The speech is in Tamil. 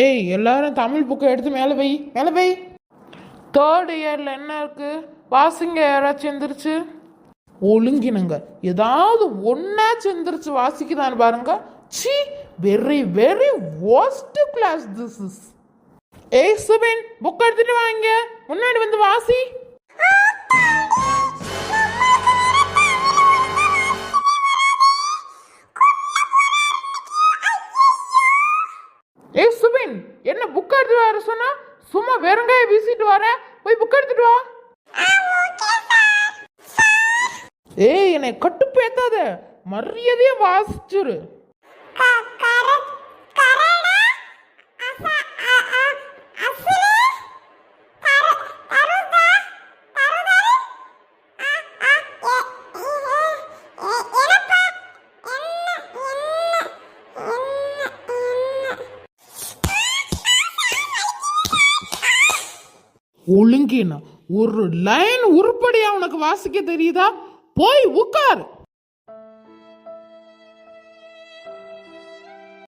ஏய், எல்லாரும் தமிழ் புக்கை எடுத்து மேலே வை, மேலே வை. தேர்ட் இயரில் என்ன இருக்கு வாசிங்க. யாராச்சும் எந்திரிச்சு ஒழுங்கினுங்க. ஏதாவது ஒன்னாச்சும் எந்திரிச்சு வாசிக்குதான்னு பாருங்க. See, very very worst class this is. ஏய் சுபின், புக் எடுத்துட்டு வாங்க, முன்னாடி வந்து வாசி. ஏய் சுபின், என்ன புக் எடுத்து வர சொன்னா? சும்மா வெறுங்காய வீசிட்டு வர, போய் புக் எடுத்துட்டு வா. ஏய், என்னை கட்டுப்பேத்தாத, மரியாதையா வாசிச்சுரு. ஒழுங்கினா ஒரு லைன் உருப்படியா உனக்கு வாசிக்க தெரியுதா? போய் உட்கார்.